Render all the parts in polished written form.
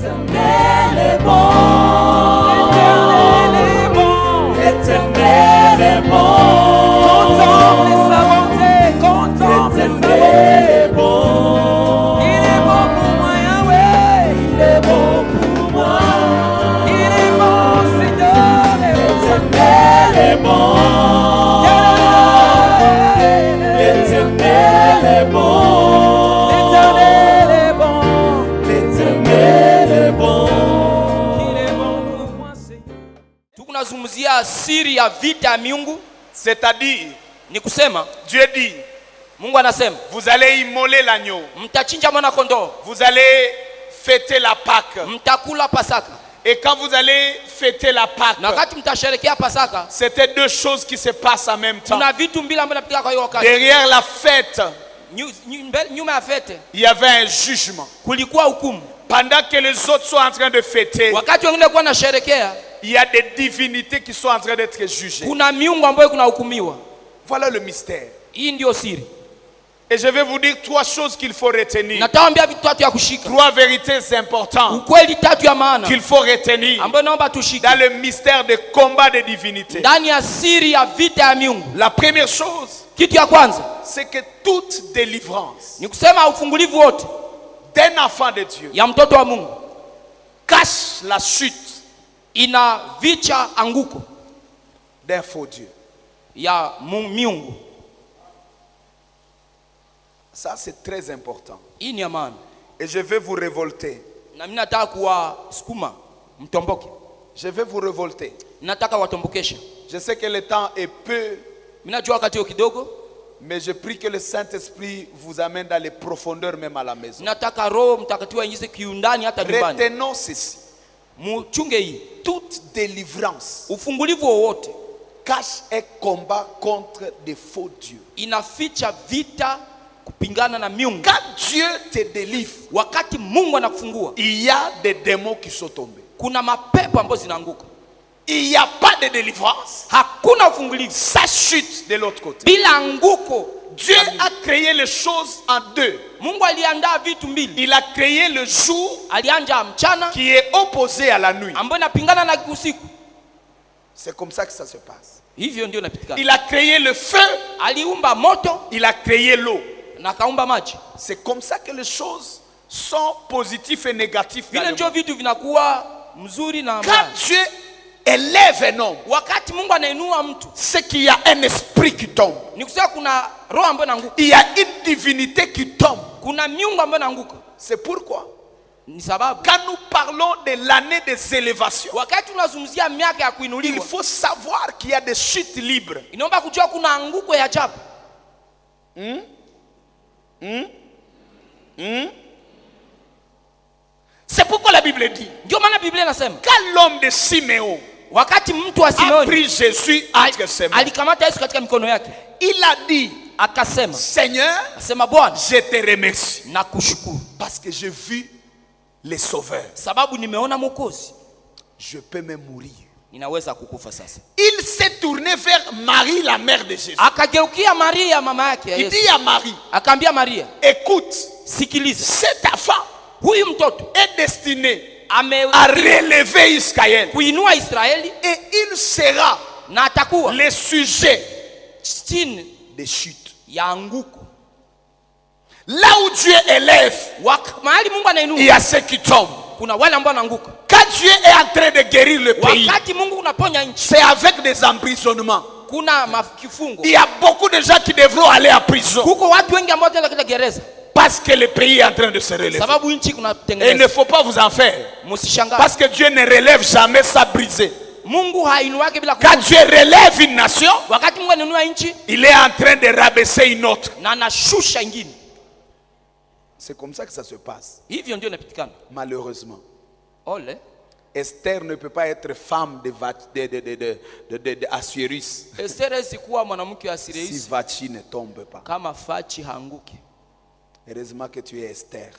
L'Éternel est bon. L'Éternel est bon. L'Éternel est bon. Contemple sa bonté. Contemple sa bonté. Est bon. Il est bon pour moi, Yahweh. Il est bon pour moi. Il est bon, Seigneur. L'Éternel est bon. L'Éternel est bon. L'Éternel est bon. L'Éternel est bon. Il est bon pour moi, Seigneur. Tukunazungumzia siri ya vita ya miungu. C'est-à-dire, Ni kusema Dieu dit, Mungu anasema vous allez immoler l'agneau. mtachinja mwana kondoo, Vous allez fêter la Pâque. mtakula Pasaka. Et quand vous allez fêter la Pâque, Na wakati mtasherehekea Pasaka, c'était deux choses qui se passent en même temps. kuna vitu mbili ambavyo vinapitika kwa hiyo wakati. Derrière la fête, Nyuma ya fete il y avait un jugement. kulikuwa hukumu. Pendant que les autres sont en train de fêter, Wakati wengine kwa na sherekea, il y a des divinités qui sont en train d'être jugées. kuna miungu ambayo kuna hukumiwa. Voilà le mystère. Hii ndio siri. Et je vais vous dire trois choses qu'il faut retenir. Nataambia vitu tatu ya kushika. Trois vérités importantes Ukweli tatu ya maana qu'il faut retenir ambayo naomba tushike dans le mystère de combat des divinités. ndani ya siri ya vita ya miungu. La première chose, Kitu ya kwanza c'est que toute délivrance ni kusema ufungulivu wote d'un enfant de Dieu ya mtoto wa Mungu cache la chute ina vicha anguko d'un faux Dieu. ya miungu. Ça, c'est très important. Hii ni ya maana. Et je vais vous révolter. Na mimi nataka kuwasukuma mtomboke. Je vais vous révolter. Nataka watombokesha. Je sais que le temps est peu, Mimi najua wakati wao kidogo, mais je prie que le Saint-Esprit vous amène dans les profondeurs même à la maison. nataka Roho Mtakatifu aingize kiundani hata nyumbani. Retenons ceci. Muchunge hii. Toute délivrance Ufungulivu wowote cache un combat contre des faux dieux. inaficha vita kupingana na miungu. Quand Dieu te délivre, Wakati Mungu anakufungua, il y a des démons qui sont tombés. kuna mapepo ambazo zinaanguka. Il n'y a pas de délivrance. Hakuna ufungulivu Ça chute de l'autre côté. bila anguko. Dieu a créé les choses en deux. Mungu aliandaa vitu mbili. Il a créé le jour Alianja mchana qui est opposé à la nuit. ambayo inapingana na usiku. C'est comme ça que ça se passe. Hivyo ndio inapitikana. Il a créé le feu, Aliumba moto il a créé l'eau. na kaumba maji. C'est comme ça que les choses sont positives et négatives. dans Vile le ndio monde. vitu vinakuwa mzuri na Quand mbaya. Dieu élève un homme, Wakati Mungu anainua mtu, c'est qu'il y a un esprit qui tombe. ni kusema kuna roho ambayo inaanguka. Il y a une divinité qui tombe. Kuna miungu ambayo inaanguka. C'est pourquoi, Ni sababu quand nous parlons de l'année des élévations, wakati tunazungumzia miaka ya il kuinuliwa, faut savoir qu'il y a des chutes libres. inaomba kujua kuna anguko ya ajabu. C'est pourquoi la Bible dit, Ndio maana Biblia inasema quand l'homme de Siméon wakati mtu wa a Simeoni pris Jésus entre ses mains, alikamata Yesu katika mikono yake, il a dit, akasema, Seigneur, asema Bwana, je te remercie nakushukuru parce que j'ai vu les sauveurs. sababu nimeona Mwokozi, Je peux me mourir. ninaweza kukufa sasa. Il s'est tourné vers Marie, la mère de Jésus. Akageukia Maria mama yake ya Il Yesu, dit à Marie, akaambia Maria, écoute, sikiliza, cet enfant huyu mtoto est destiné à ame relever Israël. kuinua Israeli Et il sera na atakuwa le sujet chini des chutes. ya anguko. Là où Dieu élève, Mahali Mungu il y anainua a ceux qui tombent. kuna wale ambao wanaanguka. Quand Dieu est en train de guérir le pays, Wakati Mungu unaponya nchi, c'est avec des emprisonnements. kuna kifungo. Il y a beaucoup de gens qui devront aller à prison Kuko watu wengi ambao wataenda katika gereza parce que le pays est en train de se relever. sababu nchi Et il ne kunatengenezwa. faut pas vous en faire. Msishangae. Parce que Dieu ne relève jamais ça brisé. Mungu hainuake bila Quand kufunga. Dieu relève une nation, Wakati Mungu anainua nchi il est en train de rabaisser une autre. na anashusha ingine. C'est comme ça que ça se passe, Hivyo ndio inapitikana. malheureusement. Ole. Esther ne peut pas être femme de Assuérus Esther isikuwa mwanamke wa si Asireisi Vachi ne tombe pas. kama Fachi hanguki. Heureusement que tu es Esther.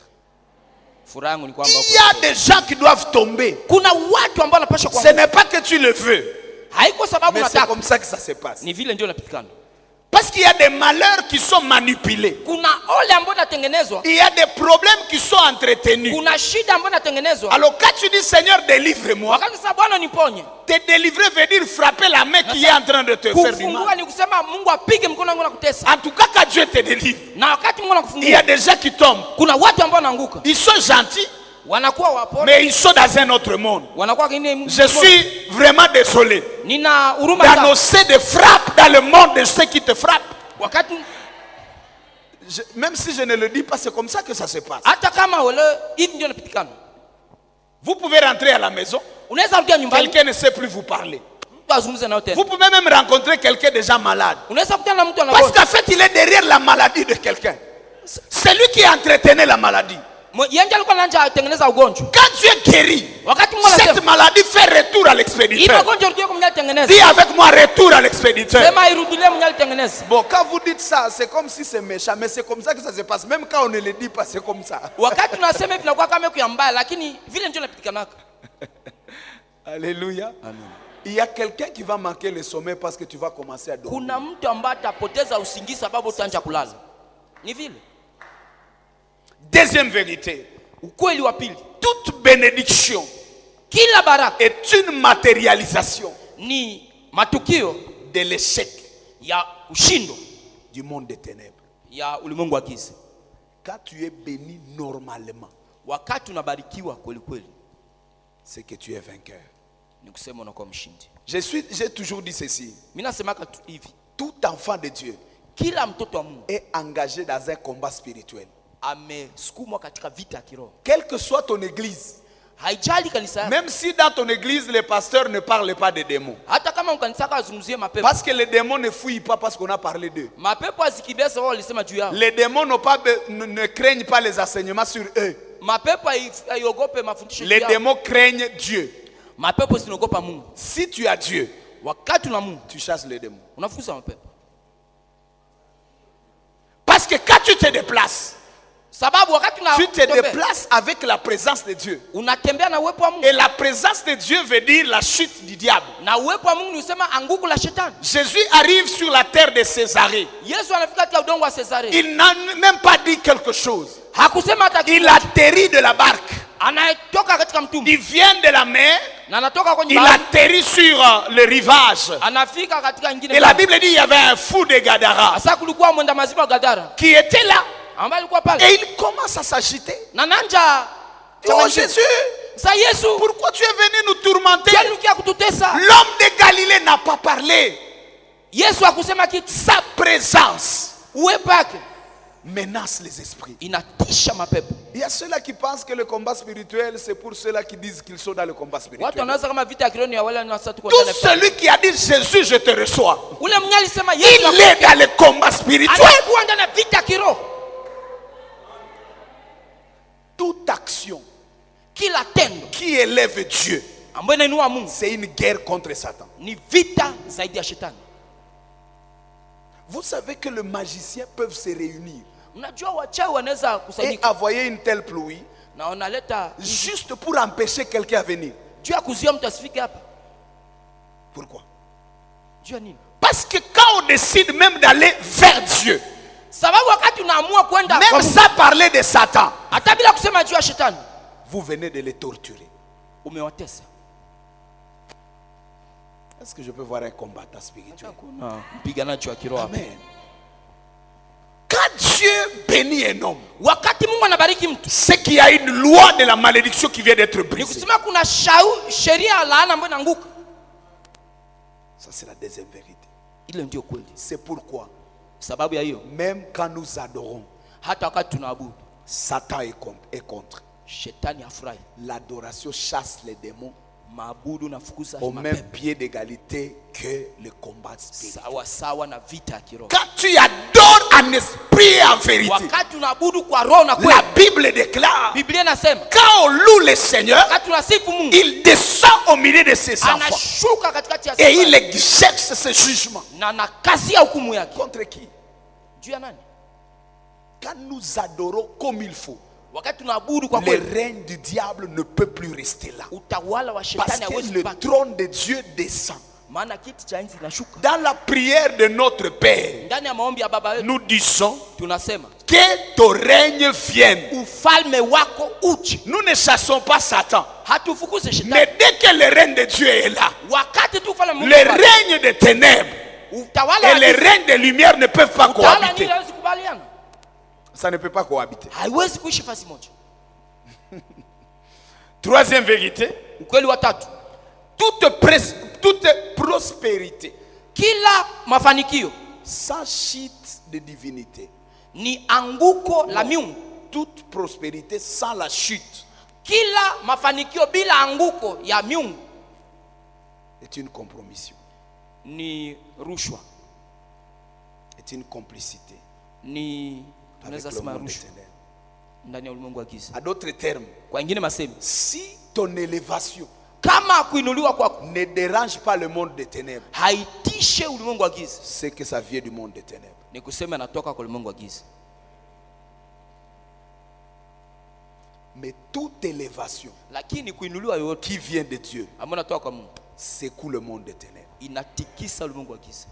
Furaha yangu ni kwamba Il y a des gens qui doivent tomber. kuna watu ambao wanapaswa Ce kuanguka. n'est pas que tu le veux, Haiko sababu mais c'est nataka. comme ça que ça se passe. Ni vile ndio inapitikana. Parce qu'il y a des malheurs qui sont manipulés. Kuna ole ambayo natengenezwa. Il y a des problèmes qui sont entretenus. Kuna shida ambayo natengenezwa. Alors quand tu dis Seigneur délivre-moi, Wakati sasa Bwana niponye. te délivrer veut dire frapper la main qui est en train de te faire du Kufungua mal. ni kusema Mungu apige mkono wangu na kutesa. En tout cas quand Dieu te délivre, Na wakati Mungu il y a anakufungua, des gens qui tombent. kuna watu ambao wanaanguka. Ils sont gentils, Wanakuwa wapole. mais ils sont dans un autre monde. Wanakuwa kingine. Je suis vraiment désolé Nina huruma d'annoncer des frappes dans le monde de ceux qui te frappent. Wakati Même si je ne le dis pas, c'est comme ça que ça se passe. hata kama wale hivi ndio inapitikana. Vous pouvez rentrer à la maison, Unaweza rudia nyumbani, quelqu'un ne sait plus vous parler. mtu azungumze nao tena. Vous pouvez même rencontrer quelqu'un déjà malade. Unaweza kukutana na mtu Parce anagonjwa. qu'en fait, il est derrière la maladie de quelqu'un. C'est lui qui entretenait la maladie. Yeye alikuwa anaanza kutengeneza ugonjwa. Quand Dieu guérit, Wakati Mungu cette anasema maladie fait retour à hii l'expéditeur. ugonjwa ndio kwa mnyatengeneza. Dis avec moi retour à l'expéditeur. Sema irudilie mnyatengeneza. Bon, quand vous dites ça, c'est comme si c'est méchant, mais c'est comme ça que ça se passe. Même quand on ne le dit pas, c'est comme ça. Wakati tunasema hivi inakuwa kama ya mbaya, lakini vile ndio inapitikana. Alléluia. Amen. Il y a quelqu'un qui va manquer le sommeil parce que tu vas commencer à dormir. Kuna mtu ambaye atapoteza usingizi sababu utaanza kulala. Ni vile. Deuxième vérité. Ukweli wa pili. Toute bénédiction Kila baraka est une matérialisation ni matukio de l'échec ya ushindo du monde des ténèbres. ya ulimwengu wa giza. Quand tu es béni normalement, Wakati unabarikiwa kweli kweli, c'est que tu es vainqueur. ni kusema unakuwa mshindi. J'ai toujours dit ceci. Mimi nasemaka hivi, Tout enfant de Dieu kila mtoto wa Mungu est engagé dans un combat spirituel. amesukumwa katika vita ya kiroho. Quelle que soit ton église, Haijali kanisa yako. même si dans ton église les pasteurs ne parlent pas des démons, Hata kama kanisa yako azungumzie mapepo. parce que les démons ne fuient pas parce qu'on a parlé d'eux. Mapepo azikimbia sababu walisema juu yao. Les démons ne craignent pas les enseignements sur eux. Mapepo haiogope mafundisho Les yao. démons craignent Dieu. Mapepo sinaogopa Mungu. Si tu as Dieu, Wakati una Mungu, tu chasses les démons. unafukuza mapepo. Parce que quand tu te déplaces, Sababu wakati tu te déplaces avec la présence de Dieu. unatembea na uwepo wa Mungu. Et la présence de Dieu veut dire la chute du diable. Na uwepo wa Mungu ni usema anguko la shetani. Jésus arrive sur la terre de Césarée. Yesu anafika katika udongo wa Cesarea. Il n'a même pas dit quelque chose. Hakusema hata Il kitu. atterrit de la barque. Anatoka katika mtumbi. Il vient de la mer. Na anatoka kwenye Il bahari. atterrit sur le rivage. Anafika katika ingine. Et la Bible dit qu'il y avait un fou de Gadara Sasa kulikuwa mwenda mazimu wa Gadara. qui était là. Ambaye alikuwa pale. Et il commence à s'agiter. Na nanja. Oh Jésus, Sa Yesu. pourquoi tu es venu nous tourmenter? Tuanukia kututesa. L'homme de Galilée n'a pas parlé. Yesu hakusema kitu. Sa présence Uwepo wake menace les esprits. inatisha mapepo. Il y a ceux-là qui pensent que le combat spirituel, c'est pour ceux-là qui disent qu'ils sont dans le combat Watu spirituel. wanaweza kama vita ya kiroho ya wale na sasa tuko Tout ndani ya. celui qui a dit Jésus, je te reçois, Ule mwenye alisema Yesu il est dans le combat spirituel. anakuwa ndani ya vita ya kiroho. Toute action Kila tendo qui élève Dieu, ambayo inainua Mungu c'est une guerre contre Satan. ni vita zaidi ya shetani. Vous savez que les magiciens peuvent se réunir Unajua wachawi wanaweza et kusanyika envoyer une telle pluie na wanaleta juste pour empêcher quelqu'un à venir. juu ya kuzuia mtu asifike hapa. Pourquoi? Juu ya nini? Parce que quand on décide même d'aller vers Dieu, Sababu wakati unaamua kwenda kwa même Mungu, sans parler de Satan, hata bila kusema juu ya shetani, vous venez de les torturer. umewatesa. Est-ce que je peux voir un combattant spirituel? Kuna mpiganaji wa kiroho hapa. Amen. Quand Dieu bénit un homme, Wakati Mungu anabariki mtu, c'est qu'il y a une loi de la malédiction qui vient d'être ni brisée. kusema kuna sheria ya laana ambayo inaanguka. Ça, c'est la deuxième vérité. Ile ndio kweli. C'est pourquoi, Sababu ya hiyo, même quand nous adorons, hata wakati tunaabudu, Satan est contre. shetani afurahi. L'adoration chasse les démons Maabudu nafukuza au même mapepo pied d'égalité que le combat spirituel. sawa sawa na vita ya kiroho. Quand tu adores en esprit et en vérité, Wakati tunaabudu kwa roho na la kweli, Bible déclare, Biblia inasema quand on loue le Seigneur, wakati tunasifu Mungu, il descend au milieu de ses enfants anashuka katikati ya et il safari exerce ses jugements. na nakazia hukumu yake. Contre qui? Juu ya nani? Quand nous adorons comme il faut, Wakati tunaabudu kwa le kweli, règne du diable ne peut plus rester là. utawala wa Parce shetani que hauwezi le kubaki. trône de Dieu descend. maana kiti cha enzi kinashuka. Dans la prière de notre Père, Ndani ya maombi ya baba wetu nous disons tunasema que ton règne vienne. ufalme wako uje. Nous ne chassons pas Satan. Hatufukuze Mais shetani. dès que le règne de Dieu est là, Wakati tu ufalme Mungu le pale, règne des ténèbres utawala et wa le giza, règne des lumières ne peuvent pas utawala cohabiter. nini hawezi kubaliana? Ça ne peut pas cohabiter. Haiwezi kuishi fasi moja. Troisième vérité, Ukweli wa tatu, toute prospérité kila mafanikio sans chute de divinité, ni anguko la miungu. toute prospérité sans la chute Kila mafanikio bila anguko ya miungu est une compromission, ni rushwa, est une complicité ni avec tunaweza le sema monde rushwa éternel. ndani ya ulimwengu wa giza. À d'autres termes, Kwa ingine masemi, si ton élévation kama kuinuliwa kwako ne dérange pas le monde des ténèbres, haitishe ulimwengu wa giza, c'est que ça vient du monde des ténèbres. ni kusema natoka kwa ulimwengu wa giza. Mais toute élévation Lakini kuinuliwa yoyote qui vient de Dieu ambayo natoka kwa Mungu secoue le monde des ténèbres. inatikisa ulimwengu wa giza.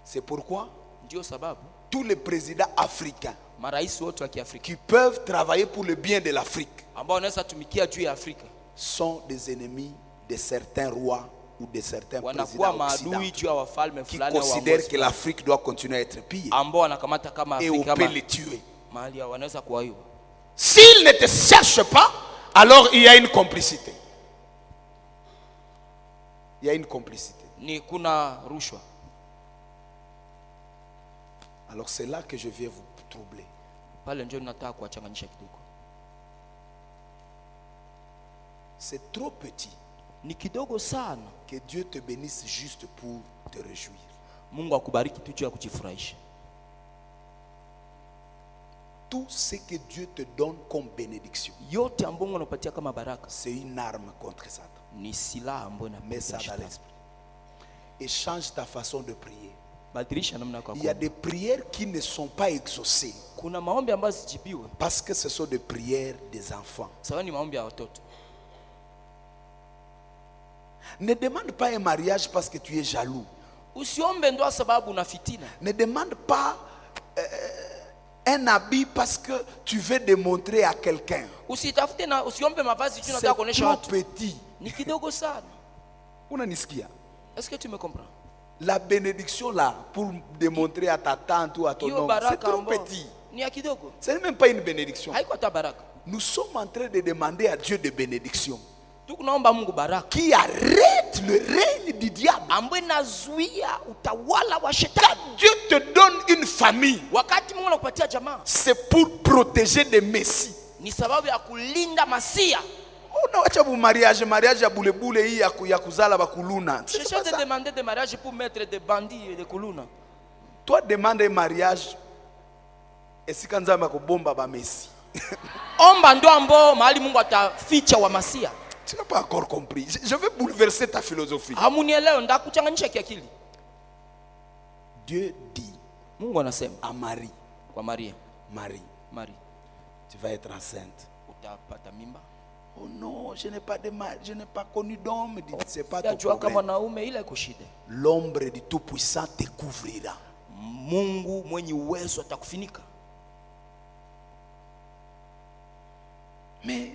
C'est pourquoi Ndio sababu tous les présidents africains marais wote wa Kiafrika qui peuvent travailler pour le bien de l'Afrique ambao wanaweza tumikia juu ya Afrika sont des ennemis de certains rois ou de certains wanakuwa présidents maadui occidentaux juu ya wafalme qui fulani au considèrent waongozi que l'Afrique doit continuer à être pillée ambao wanakamata kama et on Afrika peut kama les tuer. mahali wanaweza kuwaiwa. S'ils ne te cherchent pas, alors il y a une complicité. Il y a une complicité. Ni kuna rushwa. Alors c'est là que je viens vous troubler. Pale ndio nataka kuwachanganyisha kidogo. C'est trop petit Ni kidogo sana. que Dieu te bénisse juste pour te réjouir. Mungu akubariki tu juu ya kujifurahisha. Tout ce que Dieu te donne comme bénédiction, Yote ambayo Mungu anapatia kama baraka c'est une arme contre Satan. ni silaha ambayo Mets ça inapiga dans shetani. l'esprit. Et change ta façon de prier. Badilisha namna yako ya Il y a kuomba. des prières qui ne sont pas exaucées Kuna maombi ambayo sijibiwe parce que ce sont des prières des enfants. sawa, ni maombi ya watoto. Ne demande pas un mariage parce que tu es jaloux. Usiombe ndoa sababu una fitina. Ne demande pas un habit parce que tu veux démontrer à quelqu'un. Usitafute na usiombe mavazi juu C'est unataka kuonesha trop watu. petit. Ni kidogo sana. Unanisikia? Est-ce que tu me comprends? La bénédiction là, pour démontrer à ta tante ou à ton Hiyo oncle, c'est baraka trop ambayo petit. ni ya kidogo. Ce n'est même pas une bénédiction. Haiko hata baraka. Nous sommes en train de demander à Dieu des bénédictions Tunaomba Mungu baraka qui arrête le règne du diable. ambayo inazuia utawala wa shetani. Dieu te donne une famille, Wakati Mungu anakupatia jamaa, c'est pour protéger des messies. ni sababu ya kulinda masia. Unawacha bu mariage ya bulebule hii ya kuzala bakuluna. Je cherche de demander des mariages pour mettre des bandits et des kuluna. Toi demande un mariage esika nzamba kubomba ba messi. Omba ndo ambao mahali Mungu ataficha wa masia. Tu n'as pas encore compris. Je vais bouleverser ta philosophie. Hamunielewi, ndakuchanganyisha kiakili. Dieu dit Mungu anasema à Marie, kwa Maria, Marie, tu vas être enceinte. utapata mimba. Oh non, je n'ai pas de mari, je n'ai pas connu d'homme. C'est pas ton Yajua kama problème. naume ile kushida. L'ombre du Tout-Puissant te couvrira. Mungu mwenye uwezo atakufunika. Mais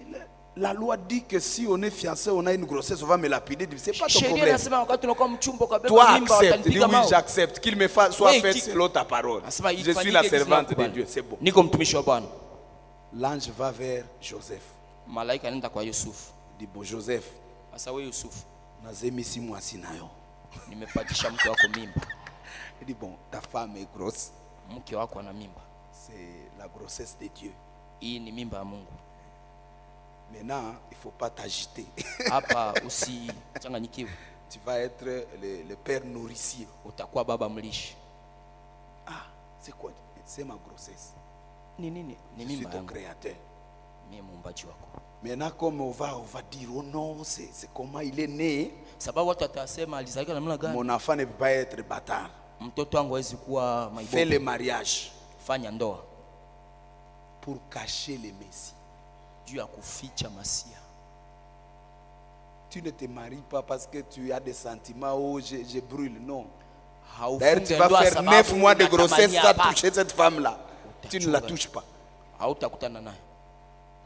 la loi dit que si on est fiancé, on a une grossesse, on va me lapider. C'est pas ton Sheria problème. inasema wakati tunakuwa mchumba Toi kabeba mimba accepte, dis watanipiga oui, mawe. j'accepte. Qu'il me fasse, soit Oui, fait qui- selon ta parole. Anasema Je suis ifanyike la jinsi servante de nakubali. Dieu, c'est bon. Niko mtumishi wa Bwana. L'ange va vers Joseph. Malaika anaenda kwa Yusufu. Il dit bon Joseph, Sasa wewe Yusufu, nazemisi mwasi nayo. nimepatisha mke wako mimba. Il dit bon, ta femme est grosse. Mke wako ana mimba. C'est la grossesse de Dieu. Hii ni mimba ya Mungu. Maintenant, il ne faut pas t'agiter. Hapa usichanganyikiwe. Tu vas être le père nourricier. Utakuwa baba mlishi. Ah, c'est quoi? C'est ma grossesse. Ni nini? Ni Je suis mimba ton yangu. créateur. Mimi muumbaji wako. Maintenant, comme on va dire, oh non, c'est comment il est né. Sababu watu watasema alizalika namna gani? Mon enfant ne peut pas être bâtard. Mtoto wangu hawezi kuwa Fais le maibobo. mariage Fanya ndoa pour cacher les messies. juu ya kuficha masia. Tu ne te maries pas parce que tu as des sentiments, oh je brûle, non. Haufunge D'ailleurs, tu vas ndoa faire sababu 9 mois de grossesse unatamania sans habari. toucher cette femme-là. Tu ne la Utachunga. touches pas. Hautakutana naye.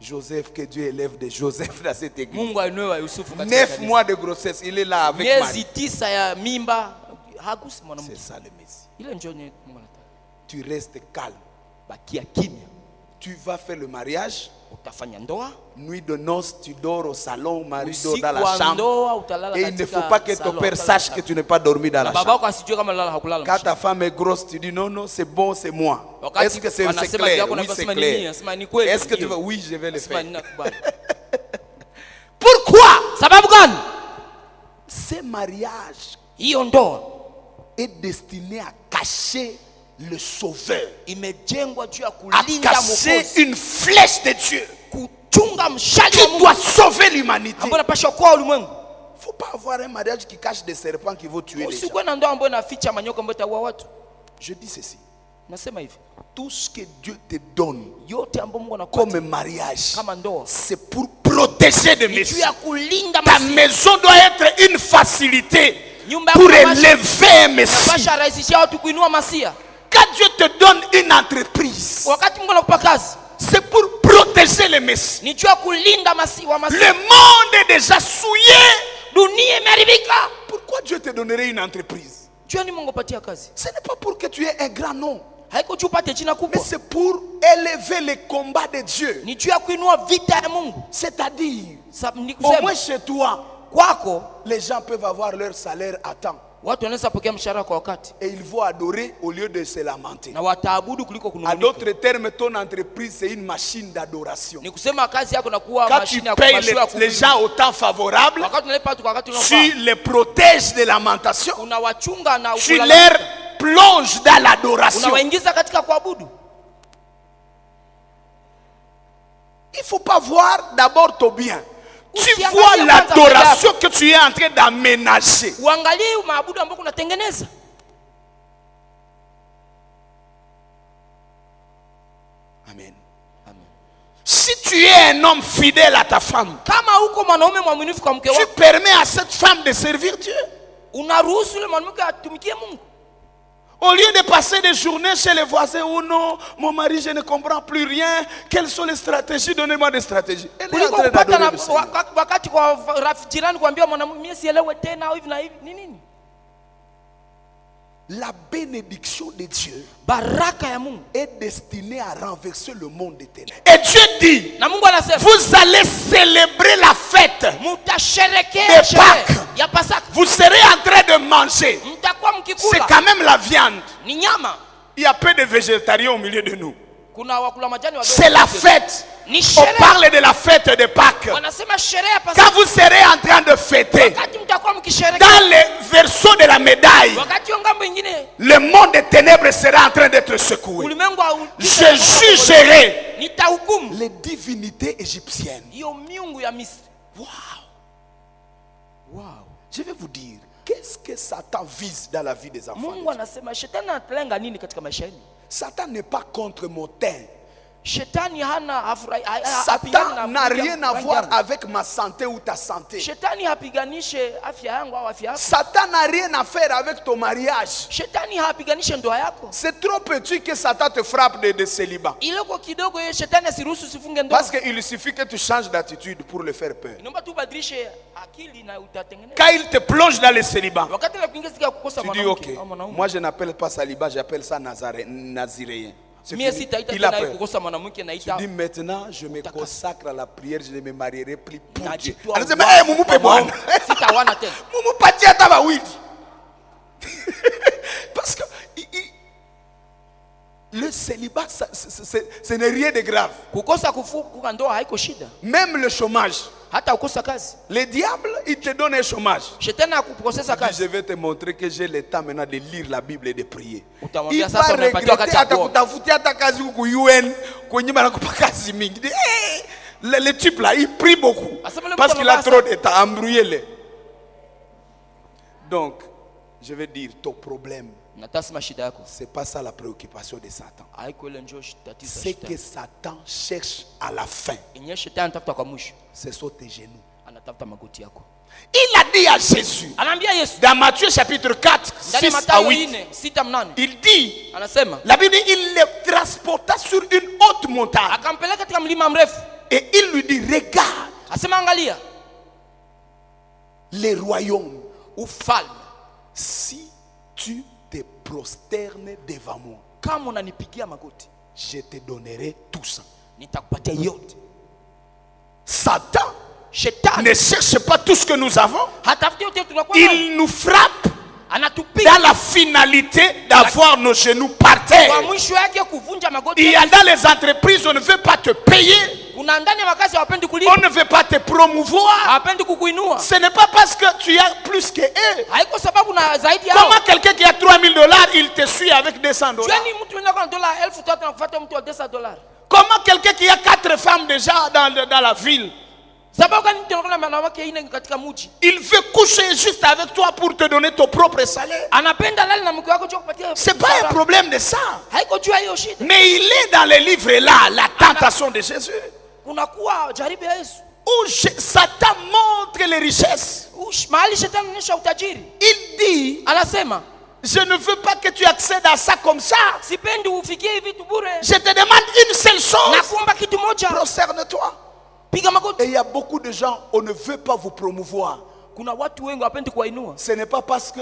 Joseph, que Dieu élève de Joseph dans cette église. Mungu ainue wa Yusufu katika 9 kanisa. mois de grossesse, il est là avec Miezi Marie. 9 ya mimba hagusi mwanamke. C'est ça le Messie. Ile njoo nye Mungu anataka. Tu restes calme. Bakia kimya. Tu vas faire le mariage. Utafanya ndoa. Nuit de noces, tu dors au salon, Marie dort Usiku dans la wa chambre. ndoa utalala Et il ne katika faut pas que ton salon, père utalala sache que katika- tu n'es pas dormi dans Na la baba chambre. yako asijue kama lala hakulala Quand mchana. ta femme est grosse, tu dis non, non, c'est bon, c'est moi. Wakati Est-ce que c'est wanasema clair? yako Oui, na c'est kusema nini? clair. Nasema ni kweli. Est-ce que tu Ndio. veux? Oui, je vais le Nasema faire. ninakubali. Pourquoi Sababu gani? ce mariage Hiyo ndoa est destiné à cacher le Sauveur, imejengwa juu ya à kulinda cacher Mwokozi, une flèche de Dieu kuchunga mshale wa qui Mungu doit sauver l'humanité. ambaye anapaswa kuokoa ulimwengu. Il ne faut pas avoir un mariage qui cache des serpents qui vont tuer les gens. Usikuwe na ndoa ambayo inaficha manyoka ambayo itaua watu. Je dis ceci. Nasema hivi, Tout ce que Dieu te donne yote ambayo Mungu anakupa comme mariage, kama ndoa c'est pour protéger de ni juu messieurs. ya kulinda Ta Masihi. maison doit être une facilité Nyumba pour yako inapaswa- élever un Messie. inapaswa rahisishia watu kuinua Masia. Quand Dieu te donne une entreprise, Wakati Mungu anakupa kazi c'est pour protéger les Messies. ni juu ya kulinda Masihi wa Masihi. Le monde est déjà souillé. Dunia imeharibika. Pourquoi Dieu te donnerait une entreprise? Juu ni Mungu apatia kazi. Ce n'est pas pour que tu aies un grand nom, Haiko juu upate jina mais kubwa. c'est pour élever les combats de Dieu. Ni juu ya kuinua vita ya Mungu. C'est-à-dire, Ni au moins kusema chez toi, kwako les gens peuvent avoir leur salaire à temps. watu wanaweza pokea mshahara kwa wakati Et ils vont adorer au lieu de se lamenter. na wataabudu kuliko À kunung'unika. d'autres termes, ton entreprise, c'est une machine d'adoration. Ni kusema kazi yako na kuwa Quand tu mashine ya payes kumashua ya les gens au temps favorable, wakati unalipa watu kwa wakati tu unaofaa, les protèges de lamentation, unawachunga na tu kulalamika. leur plonges dans l'adoration. Unawaingiza katika kuabudu. Il ne faut pas voir d'abord ton bien. Tu Usiangalie vois kwanza l'adoration que tu es en train d'aménager. Uangalie maabudu ambayo unatengeneza. Amen. Amen. Si tu es un homme fidèle à ta femme, Kama uko mwanaume mwaminifu kwa mke tu wako, permets à cette femme de servir Dieu. unaruhusu yule mwanamke atumikie Mungu. Au lieu de passer des journées chez les voisins, oh non, mon mari, je ne comprends plus rien. Quelles sont les stratégies? Donnez-moi des stratégies. Elle est en Kuliko train kupata d'adorer na le Seigneur. wakati kwa jirani kuambia mwanamume mimi sielewe tena au hivi na hivi. Ni nini? La bénédiction de Dieu Baraka ya Mungu. est destinée à renverser le monde des ténèbres. Et Dieu dit, Na Mungu anasema vous allez célébrer la fête. mtasherekea De sherehe Pâques. ya Pasaka. Vous serez en train de manger. Mtakuwa C'est mkikula quand même la viande. ni nyama. Il y a peu de végétariens au milieu de nous. Kuna wakula majani wadogo. C'est la fête. Ni On sherehe. parle de la fête de Pâques. Wanasema sherehe ya Quand Pasaka. vous serez en train de fêter, Wakati mtakuwa mkisherekea. dans le verso de la médaille, Wakati wa ngambo ingine le monde des ténèbres sera en train d'être secoué. ulimwengu Je jugerai nitahukumu les divinités égyptiennes. hiyo miungu ya Misri. Wow. Wow. Je vais vous dire, qu'est-ce que Satan vise dans la vie des enfants? Mungu anasema shetani analenga nini katika maisha yenu? Satan n'est pas contre mon teint. Shetani hana hapigani Satan n'a rien à rangi voir yangu. avec ma santé ou ta santé. Shetani hapiganishe afya yangu au afya yako. Satan n'a rien à faire avec ton mariage. Shetani hapiganishe ndoa yako. C'est trop petit que Satan te frappe de célibat. Ileko kidogo yeye shetani asiruhusu usifunge ndoa. Parce qu'il suffit que tu changes d'attitude pour le faire peur. Inaomba tu ubadilishe akili na utatengeneza. Quand il te plonge dans le célibat, Wakati la kuingia sikia kukosa tu dis mwanamke ok, au mwanaume. moi je n'appelle pas célibat, j'appelle ça naziréen. C'est Mie fini. sitaita Il a tena peur. kukosa mwanamke Tu naita. dis maintenant, je me consacre à la prière, je ne me marierai plus pour Dieu. Najitoa Anasema, wazi Mumu kwa pe bwana. Mungu. Sitawana tena. Mumu patia hata wawili. Parce que le célibat, ce n'est rien de grave. Kukosa kufunga ndoa haiko shida. Même le chômage. Hata ukosa kazi. Le diable, il te donne un chômage. Shetani akukosesa Il dit, kazi. je vais te montrer que j'ai le temps maintenant de lire la Bible et de prier. Utamwambia Il sasa va unapatiwa wakati regretter ya hata kuomba. kutafutia hata kazi huku UN kwenye banakupa kazi mingi. Il dit, hey, le type là, il prie beaucoup. Asema le Parce mtu qu'il a anabasa. trop de temps, embrouillez-le. Donc, je vais dire, ton problème, Natasema shida yako. c'est pas ça la préoccupation de Satan. Haiko ile njoo tatizo Ce shetani. que Satan cherche à la fin, Yenye shetani anatafuta kwa mwisho. ce sont tes genoux. Anatafuta magoti yako. Il a dit à Jésus, Anaambia Yesu dans Matthieu chapitre 4, ndani ya 6 à Mathayo 8, 4, 6 8. il dit, Anasema la Bible dit, il le transporta sur une haute montagne. akampeleka katika mlima mrefu. Et il lui dit, regarde Asema angalia les royaumes. ufalme. Si tu te prosternes devant moi, Kama unanipigia magoti, je te donnerai tout ça. nitakupatia yote. Satan Shetani ne cherche pas tout ce que nous avons. hatafuti yote tunakuwa nayo. Il nous frappe Anatupiga dans la finalité d'avoir nos genoux par kwa terre. mwisho yake kuvunja magoti. Il y a dans les entreprises, on ne veut pas te payer, Kuna ndani ya makazi hawapendi on kulipa, ne veut pas te promouvoir. hawapendi kukuinua. Ce n'est pas parce que tu as plus que eux. Haiko sababu na zaidi yao. Comment quelqu'un qui a 3000 $, il te suit avec 200 $? Jueni mtu anakuwa na dola 1000 na kufuata mtu wa $200. Comment quelqu'un qui a 4 femmes déjà dans la ville, Sababu gani mtu anakuwa na wanawake 4 katika mji? il veut coucher juste avec toi pour te donner ton propre salaire? Anapenda lala na mke wako juu kupatia. C'est pas un problème de ça. Haiko juu ya hiyo shida. Mais il est dans les livres là, la tentation de Jésus, Kunakuwa jaribu ya Yesu. où Satan montre les richesses. Mahali shetani anaonyesha utajiri. Il dit, Anasema, je ne veux pas que tu accèdes à ça comme ça. sipendi ufikie hivi vitu bure. Je te demande une seule chose. Nakuomba kitu moja. Prosterne-toi. Piga Et magoti. il y a beaucoup de gens, on ne veut pas vous promouvoir. Kuna watu wengi wapendi kuwainua. Ce n'est pas parce que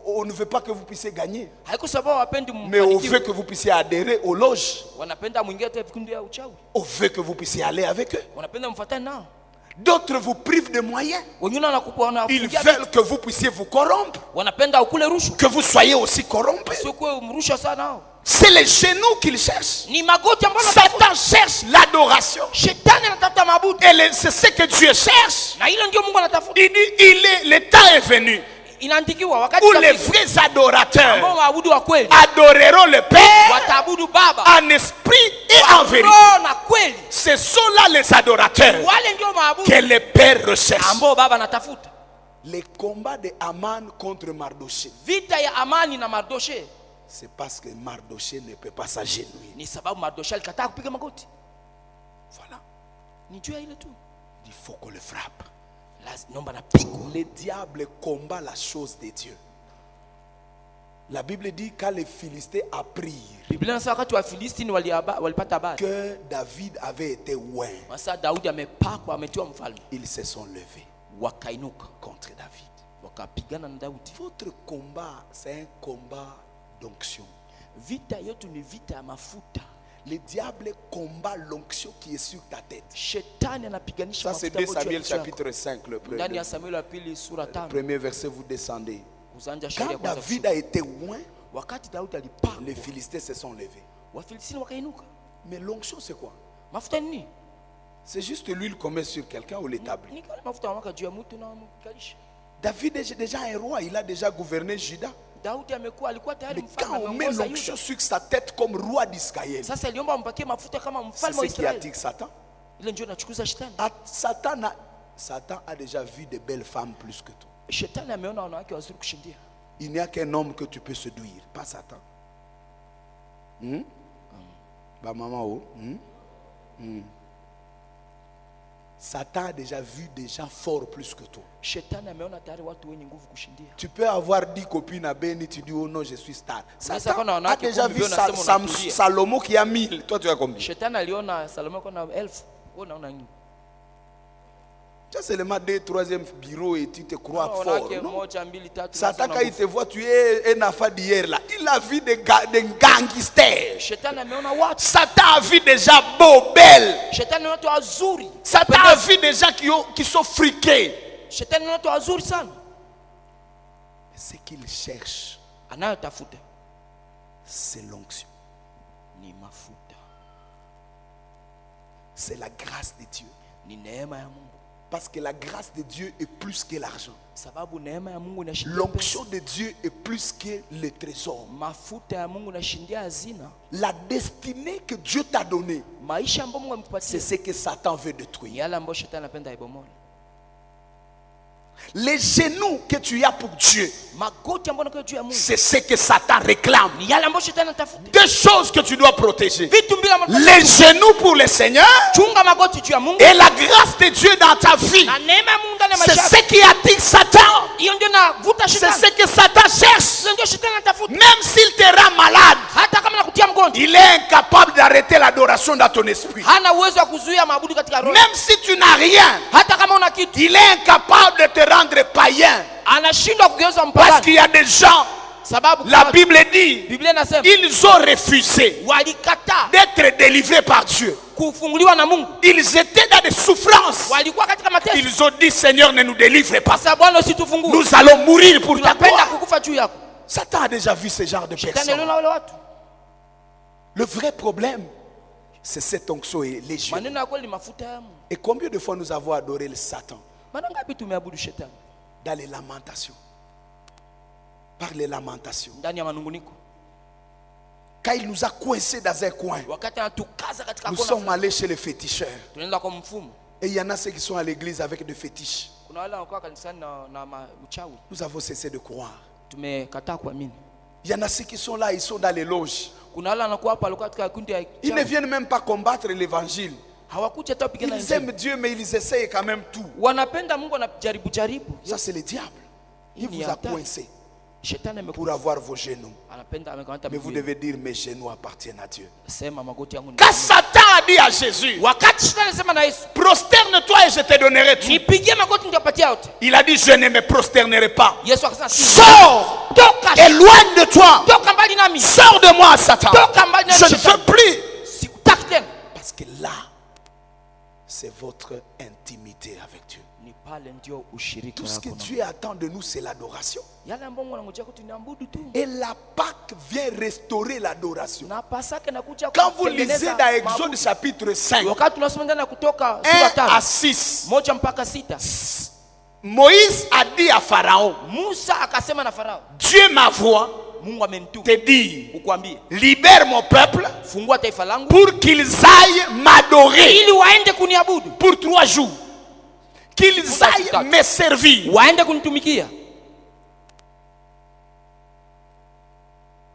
on ne veut pas que vous puissiez gagner, Haiko sababu wapendi mais on veut mfanikiwe. que vous puissiez adhérer aux loges. Wanapenda mwingie hata vikundi ya uchawi. On veut que vous puissiez aller avec eux. Wanapenda mfuatane nao. D'autres vous privent de moyens. Wengine wanakupa Ils wanafungia. veulent que vous puissiez vous corrompre, Wanapenda ukule rushwa. que vous soyez aussi corrompus. Sio kwa umrusha sana hao. C'est les genoux qu'ils cherchent. Ni magoti ambayo anatafuta. Satan cherche l'adoration. Shetani anatafuta maabudu. Et c'est ce que Dieu cherche. Na hilo ndio Mungu anatafuta. Il dit, le temps est venu Inaandikiwa wakati où les utafika vrais adorateurs ambao waabudu wa kweli adoreront le Père wataabudu Baba en esprit et en vérité. roho na kweli. Ce sont là les adorateurs Wale ndio maabudu que le Père recherche. ambao Baba anatafuta. Les combats de Haman contre Mardoché, Vita ya Amani na Mardoshe c'est parce que Mardoché ne peut pas s'agenouiller. ni sababu Mardoshe alikataa kupiga magoti. Voilà. Ni juu ya ile tu. Il faut qu'on le frappe. Naomba napigwa. Le diable combat la chose de Dieu. La Bible dit quand les Philistins apprirent Biblia inasema wakati wa Filistini walipata habari que David avait été oint, sasa Daudi amepakwa, ametiwa mfalme, ils se sont levés wakainuka contre David. wakapigana na Daudi. Votre combat, c'est un combat d'onction. Vita yetu ni vita ya mafuta. Le diable combat l'onction qui est sur ta tête. Shetani anapiganisha Ça c'est mafuta 2 ambayo juu ya Samuel kichwa chako. chapitre 5, le Ndani ya premier. Samueli wa pili sura 5 Premier verset, vous descendez. kuzanja shairi ya Quand kwanza David kushuka. a été oint, Wakati Daudi alipakwa, les Philistins se sont levés. Wafilistini wakainuka. Mais l'onction c'est quoi? Mafuta ni nini? C'est juste l'huile qu'on met sur quelqu'un ou l'établit. Ni kale mafuta wamaka juu ya mtu na wamkalisha. David est déjà un roi, il a déjà gouverné Juda. Daudi alikuwa tayari Mais mfalme, quand on met ameongoza l'onction Yuda. sur sa tête comme roi d'Israël, Sasa aliomba ampakie mafuta kama c'est mfalme wa ce qui Israeli. attire Satan. Ile ndio inachukuza shetani. Satan a déjà vu de belles femmes plus que toi. Shetani ameona wanawake wazuri kushindia. Il n'y a qu'un homme que tu peux séduire, pas Satan. Bah maman, oh. Satan a déjà vu des gens forts plus que toi. Shetani ameona tayari watu wenye nguvu kushindia. Tu peux avoir 10 copines à Béni, tu dis oh non, je suis star. Sasa Satan kama a wanawake déjà 10 vu unasema unatulia. Salomon qui a 1000. Toi, tu as combien? Shetani aliona Salomo kuna 1000. Wewe unaona nini? Tu as seulement 2, 3e bureau et tu te crois fort. Wanawake Non? 1, 2, 3. Satan, quand il te voit, tu es un enfant d'hier là. Il a vu des gangsters. Shetani ameona watu. Satan a vu des gens beaux, belles. Shetani ameona watu wazuri. Satan a vu des gens qui sont friqués. Shetani ameona watu wazuri sana. Ce qu'il cherche, Anayotafuta c'est l'onction. ni mafuta. C'est la grâce de Dieu. Ni neema ya Mungu. Parce que la grâce de Dieu est plus que l'argent. Sababu neema ya Mungu inashindia L'onction de Dieu est plus que le trésor. mafuta ya Mungu inashindia hazina. La destinée que Dieu t'a donnée, Maisha ambayo Mungu c'est amepatia ce que Satan veut ni détruire. yale ambayo shetani anapenda ibomole. Les genoux que tu as pour Dieu, magoti ambayo unakuwa juu ya Mungu c'est ce que Satan réclame. ni yale ambayo shetani anatafuta. Deux choses que tu dois protéger. Vitu mbili ambavyo Les genoux pour le Seigneur chunga magoti juu ya Mungu et la grâce de Dieu dans ta vie. na neema ya Mungu ndani ya C'est maisha ce yako. qui attire Satan. Hiyo ndio inavuta C'est shetani. ce que Satan cherche. Hiyo ndio shetani anatafuta. Même s'il te rend malade, Hata kama nakutia mgonjwa, il est incapable d'arrêter l'adoration dans ton esprit. hana uwezo wa kuzuia maabudu katika roho. Même si tu n'as rien, Hata kama una kitu, il est incapable de te rendre païen. anashindwa kugeuza Parce mpagani. qu'il y a des gens, Sababu la kwa- Bible dit, Biblia inasema ils ont refusé walikataa d'être délivrés par Dieu. kufunguliwa na Mungu. Ils étaient dans des souffrances. Walikuwa katika mateso. Ils ont dit, Seigneur, ne nous délivre pas. Sasa Bwana usitufungue. Nous allons mourir pour ta Tunapenda gloire. kukufa juu yako. Satan a déjà vu ce genre de Shetani personnes. aliona wale watu. Le vrai problème, c'est cette onction et les genoux. Maneno ya kweli ni mafuta ya Mungu. Et combien de fois nous avons adoré le Satan Mara ngapi tumeabudu shetani dans les lamentations? Par les lamentations. ndani ya manunguniko? Quand il nous a coincés dans un coin, Wakati anatukaza katika nous kona sommes fulani, allés chez les féticheurs. tunaenda kwa mfumo. Et il y en a ceux qui sont à l'église avec des fétiches. Kuna wale wanakuwa kanisani na uchawi. Nous avons cessé de croire. Tumekataa kuamini. Il y en a ceux qui sont là, ils sont dans les loges. Kuna wale wanakuwa hapa walikuwa katika kundi ya Ils ne uchawi. viennent même pas combattre l'évangile. Hawakuja hata kupigana Ils injili. aiment Dieu, mais ils essayent quand même tout. Wanapenda Mungu, wanajaribu jaribu. Ça, c'est le diable. Il Il y vous a a coincé Shetani pour amekuwa avoir vos genoux. anapenda amekamata Mais vous miguu. devez dire, mes genoux appartiennent à Dieu. Sema magoti yangu ni Quand ya Satan a dit à Jésus, Mungu. Wakati shetani alisema na Yesu, prosterne-toi et je te donnerai tout. nipigie magoti nitapatia yote. Il a dit, je ne me prosternerai pas. Yesu akasema si. Sors, Toka, éloigne de toi. toka mbali nami. Sors de moi, Satan. Toka mbali nami Je ne shetani. veux plus. Sikutaki tena. Parce que là, c'est votre intimité avec Dieu. Ni pale ndio ushirika Tout ce que wako na Dieu attend de nous, c'est l'adoration. yale ambayo Mungu anangojea kwetu ni abudu tu. Et la Pâque vient restaurer l'adoration. Na Pasaka inakuja Quand vous kutengeneza lisez dans Exode maabudu. chapitre 5, Wakati tunasoma ndani ya Kutoka sura 1 à 5 6, 1 mpaka 6, Moïse a dit à Pharaon, Musa akasema na Farao, Dieu m'envoie Mungu amenituma te dire, kukuambia libère mon peuple fungua taifa langu pour qu'ils aillent m'adorer ili waende kuniabudu, pour 3 jours. Qu'ils Muda aillent sitaki. me servir. waende kunitumikia.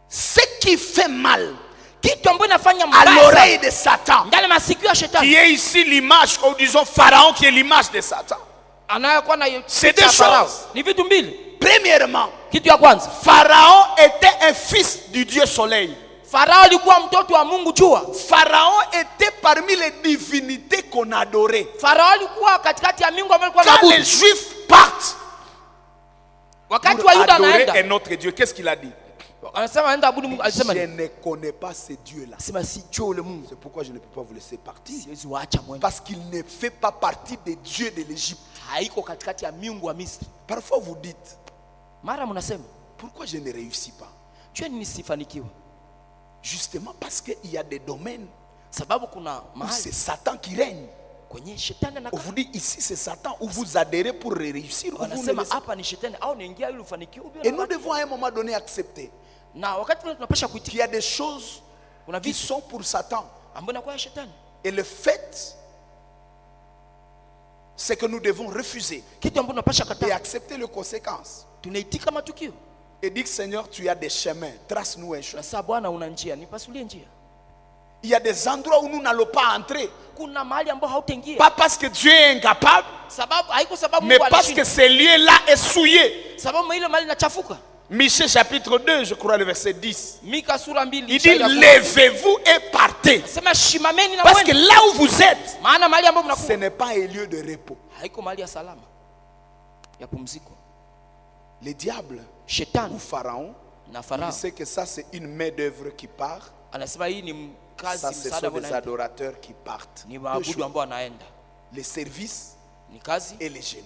Ce qui fait mal Kitu ambacho inafanya à mbaya l'oreille de Satan, ndani masikio ya qui shetani est ici l'image, ou disons Pharaon qui est l'image de Satan. anayokuwa na C'est picha ya des Farao. choses. Ni vitu mbili. Premièrement, Kitu ya kwanza, Pharaon était un fils du Dieu soleil. Farao alikuwa mtoto wa Mungu jua. Pharaon était parmi les divinités qu'on adorait. Farao alikuwa katikati ya miungu ambayo alikuwa Quand les anaabudu. Juifs partent Wakati pour wa Yuda adorer anaenda, un autre Dieu, qu'est-ce qu'il a dit? anasema anaenda abudu Mungu, alisema Je ni ne connais pas ce Dieu-là. sema si jua ule Mungu. C'est pourquoi je ne peux pas vous laisser partir. Siwezi waacha mwende. Parce qu'il ne fait pas partie des dieux de l'Égypte. Haiko katikati ya miungu wa Misri. Parfois vous dites, Mara mnasema, pourquoi je ne réussis pas? jua nini sifanikiwe? Justement parce qu'il y a des domaines Sababu kuna où mahali c'est Satan qui règne. kwenye shetani On anakaa. vous dit ici c'est Satan, où vous adhérez pour réussir. Où vous ne Wanasema laissez- hapa ni shetani au naingia ili ufanikiwe. Et nous devons à un moment donné accepter Na wakati fulani tunapasha qu'il kuitika. y a des choses Kuna qui vitu sont pour Satan. ambayo inakuwa ya shetani. Et le fait, c'est que nous devons refuser Kitu ambacho tunapasha et kataa. accepter les conséquences. Tunaitika matukio. Et dire Seigneur, tu as des chemins, trace-nous un Na chemin. sasa Bwana una njia, nipasulie njia. Il y a des endroits où nous n'allons pas entrer. Kuna mahali ambao hautaingia. Pas parce que Dieu est incapable, Sababu haiko sababu mais Mungu parce que anashinda. ce lieu-là est souillé. Sababu ile mahali inachafuka. Michée chapitre 2, je crois le verset 10. Mika sura 2 Il dit, levez-vous et partez. Sema shimameni na Parce que mwende. là où vous êtes, Maana mahali ambapo ce mnakuwa n'est pas un lieu de repos. haiko mahali ya salama. Ya pumziko. Le diable ou Shetani Pharaon, na il Farao sait que ça c'est une main d'œuvre qui part. anasema hii ni kazi Ça, ce msaada sont ambao des unaenda. adorateurs qui partent. Ni Deux maabudu choses, ambao anaenda. les services Ni kazi et les genoux.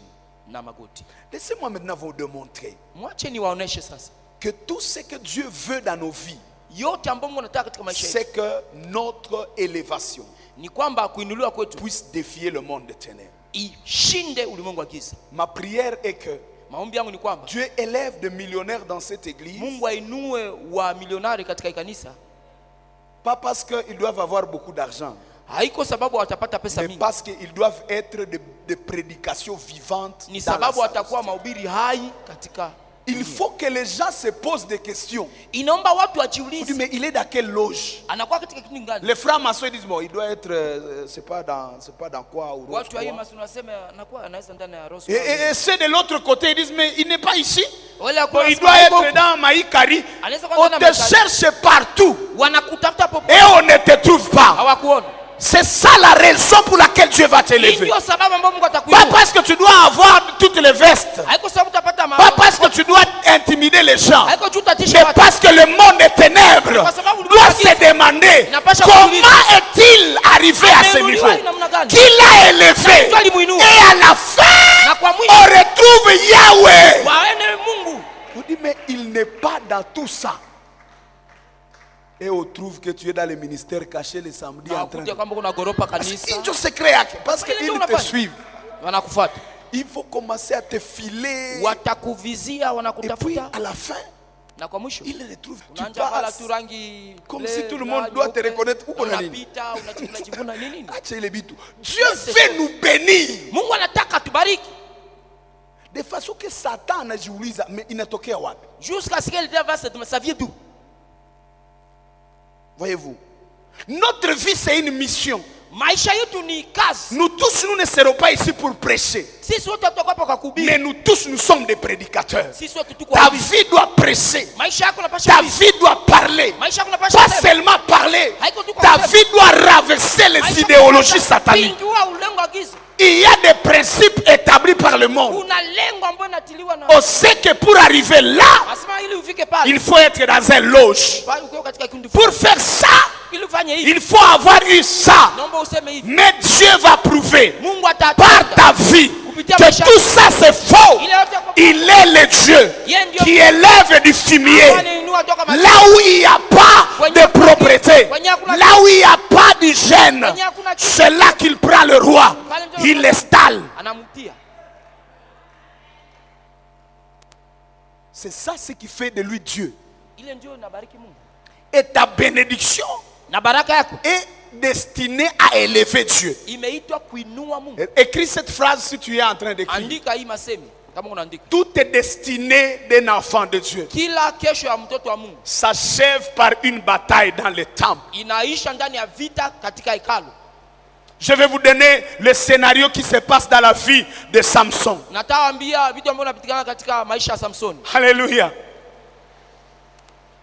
na magoti. Laissez-moi maintenant vous démontrer Mwache niwaoneshe sasa. que tout ce que Dieu veut dans nos vies, Yote ambayo Mungu anataka katika maisha yetu c'est que notre élévation ni kwamba kuinuliwa kwetu puisse défier le monde des ténèbres. ishinde ulimwengu wa giza. Ma prière est que Maombi yangu ni kwamba Dieu élève des millionnaires dans cette église, Mungu ainue wa milionari katika hii kanisa, pas parce qu'ils doivent avoir beaucoup d'argent, haiko sababu watapata pesa mais mingi, parce qu'ils doivent être des prédications vivantes. ni dans la sababu salle. watakuwa mahubiri hai katika. Il faut que les gens se posent des questions. Inaomba watu On dit, wajiulize mais il est dans quelle loge? anakuwa katika kipindi gani. Les frères maçons ils disent bon, il doit être, c'est pas dans quoi ou rose Watu wa hii quoi. masomo wanasema anakuwa anaweza ndani ya Rose. Et ceux de l'autre côté ils disent mais il n'est pas ici. Wale Bon, hakuna il wanasema doit haiko. être dans Maïkari. Anaweza On kuwa ndani te ya Marekani. cherche partout Wanakutafuta popote et on ne te trouve pas. hawakuona. C'est ça la raison pour laquelle Dieu va Hii t'élever. ndio sababu ambayo Mungu Pas atakuinua. parce que tu dois avoir toutes les vestes. Haiko sababu utapata Pas parce que tu dois intimider les gens. haiko juu utatisha Mais watu. parce que le monde des ténèbres doit se demander comment est-il arrivé à ce niveau. Qui l'a élevé. Et à la fin, Na kwa on mwisho retrouve Yahweh. waone Mungu. On dit mais il n'est pas dans tout ça. Et on trouve que tu es dans le ministère caché le samedi en train de... Hakuja kwamba kuna goropa kanisa. C'est un secret parce qu'ils te suivent. Wanakufuata. Il faut commencer à te filer. Watakuvizia, Et puis wanakutafuta. à la fin, Na kwa mwisho il les retrouve. Tu unaanza vala passes tu rangi comme bleu, si tout le blanc, monde doit te nyeupe, reconnaître. Uko na nini? unapita, unajivuna nini? Acha ile bitu. Dieu veut nous bénir. Mungu anataka tubariki. De façon que Satan anajiuliza mais inatokea wapi? Jusqu'à ce qu'elle dise ça vient d'où? Voyez-vous? Notre vie c'est une mission. Maisha yetu ni kazi. Nous tous nous ne serons pas ici pour prêcher. Sisi wote tutakuwa hapa kwa kuhubiri. Mais nous tous nous sommes des prédicateurs. Sisi wote tuko Ta hapa. vie doit prêcher. Maisha yako unapasha Ta kuhubiri. vie doit parler. Maisha yako unapasha Pas kusema. seulement parler. Haiko Ta vie doit renverser les Maisha idéologies unapasha sataniques. kupindua ulengo wa giza. Il y a des principes établis par le monde. Kuna lengo ambalo linatiliwa na On sait que pour arriver là, Asema ili ufike pale. il faut être dans un loge. Bali ukiwa katika kikundi Pour fulani. faire ça, Ili ufanye hivi. il faut avoir eu ça. Naomba useme hivi. Mais Dieu va prouver Mungu par atatenda. ta vie que tout ça c'est faux. Il est le Dieu qui élève du fumier. Là où il n'y a pas de propriété, là où il n'y a pas d'hygiène, c'est là qu'il prend le roi. Il l'installe. Anamutia. C'est ça ce qui fait de lui Dieu. Ile ndio inabariki Mungu. Et ta bénédiction Na baraka yako est destinée à élever Dieu. imeitwa kuinua Mungu. Écris cette phrase si tu es en train d'écrire. Andika hii masemi kama unaandika. Tout est destiné d'un enfant de Dieu. Kila kesho ya mtoto wa Mungu S'achève par une bataille dans le temple. inaisha ndani ya vita katika hekalu. Je vais vous donner le scénario qui se passe dans la vie de Samson. Natawaambia vitu ambavyo vinapitikana katika maisha ya Samsoni. Alléluia.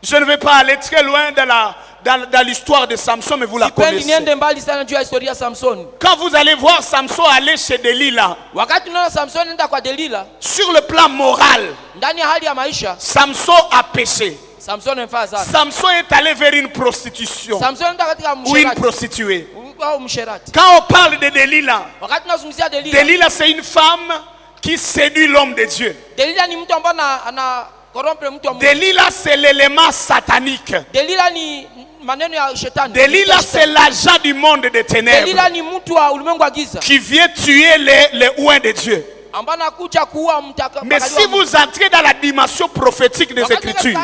Je ne vais pas aller très loin dans l'histoire de Samson, mais vous la Sipendi connaissez. niende mbali sana juu ya historia ya Samsoni. Quand vous allez voir Samson aller chez Delilah, Wakati unaona Samsoni anaenda kwa Delila, sur le plan moral, ndani ya hali ya maisha, Samson a péché. Samsoni amefanya sana. Samson est allé vers une prostitution Samsoni anaenda katika ou une msherati prostituée. au msherati. Quand on parle de Delilah, Wakati tunazungumzia Delila, Delilah c'est une femme qui séduit l'homme de Dieu. Delila ni mtu ambaye ana corrompre mtu wa Mungu. Delilah c'est l'élément satanique. Delila ni maneno ya shetani. Delilah c'est l'agent du monde des ténèbres Delila ni mtu wa ulimwengu wa giza qui vient tuer les oins de Dieu. ambaye anakuja kuua Mais si vous entrez dans la dimension prophétique des Écritures,